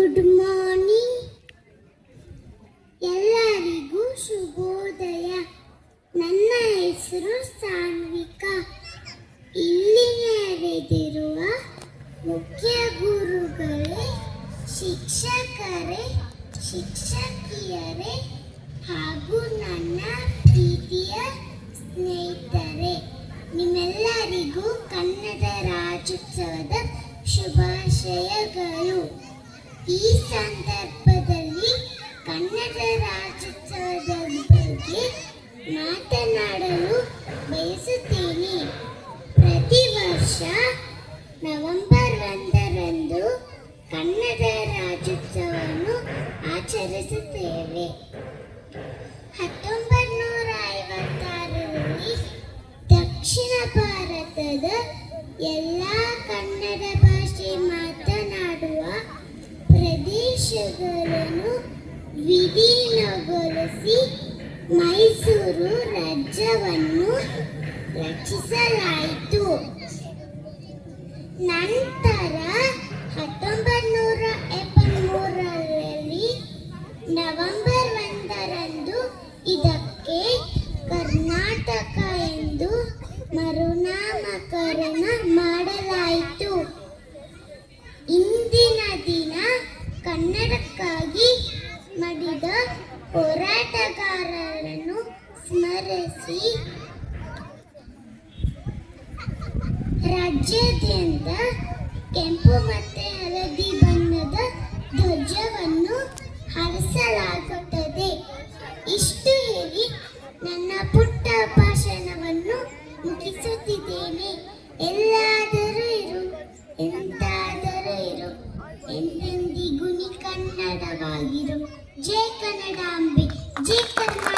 Good morning. ಎಲ್ಲರಿಗೂ ಶುಭೋದಯ. ನನ್ನ ಹೆಸರು ಸಾನ್ವಿಕಾ. ಇಲ್ಲಿ ನೆರೆದಿರುವ ಮುಖ್ಯ ಗುರುಗಳೇ, ಶಿಕ್ಷಕರೇ, ಶಿಕ್ಷಕಿಯರೇ ಹಾಗೂ ನನ್ನ ಪ್ರೀತಿಯ ಸ್ನೇಹಿತರೆ, ನಿಮ್ಮೆಲ್ಲರಿಗೂ ಕನ್ನಡ ರಾಜ್ಯೋತ್ಸವದ ಶುಭಾಶಯಗಳು. ಈ ಸಂದರ್ಭದಲ್ಲಿ ಕನ್ನಡ ರಾಜ್ಯೋತ್ಸವದ ಬಗ್ಗೆ ಮಾತನಾಡಲು ಬಯಸುತ್ತೇನೆ. ಪ್ರತಿ ವರ್ಷ ನವೆಂಬರ್ 1ರಂದು ಕನ್ನಡ ರಾಜ್ಯೋತ್ಸವವನ್ನು ಆಚರಿಸುತ್ತೇವೆ. 1956ರಲ್ಲಿ ದಕ್ಷಿಣ ಭಾರತದ ಎಲ್ಲ ಕನ್ನಡ ಭಾಷೆ ಮಾತನಾಡುವ ಪ್ರದೇಶಗಳನ್ನು ವಿಲೀನಗೊಳಿಸಿ ಮೈಸೂರು ರಾಜ್ಯವನ್ನು ರಚಿಸಲಾಯಿತು. ನಂತರ 1973ರಲ್ಲಿ ನವೆಂಬರ್ 1ರಂದು ಇದಕ್ಕೆ ಕರ್ನಾಟಕ ಎಂದು ಮರುನಾಮಕರಣ ಮಾಡಲಾಯಿತು. ಇಂದಿನ ದಿನ ಕನ್ನಡಕ್ಕಾಗಿ ಮಡಿದ ಹೋರಾಟಗಾರರನ್ನು ಸ್ಮರಿಸಿ ರಾಜ್ಯಾದ್ಯಂತ ಕೆಂಪು ಮತ್ತು ಹಳದಿ ಬಣ್ಣದ ಧ್ವಜವನ್ನು ಹಾರಿಸಲಾಗುತ್ತದೆ. ಇಷ್ಟು ಹೇಳಿ ನನ್ನ ಪುಟ್ಟ ಭಾಷಣವನ್ನು ಮುಗಿಸುತ್ತಿದ್ದೇನೆ. ಎಲ್ಲಾದರೂ ಇರು, ಎಂತಾದರೂ ಇರು, ಎಂದೆಂದಿಗೂ ನೀ ಕನ್ನಡವಾಗಿರು. ಜೈ ಕನ್ನಡಾಂಬೆ, ಜೈ ಕನ್ನಡ.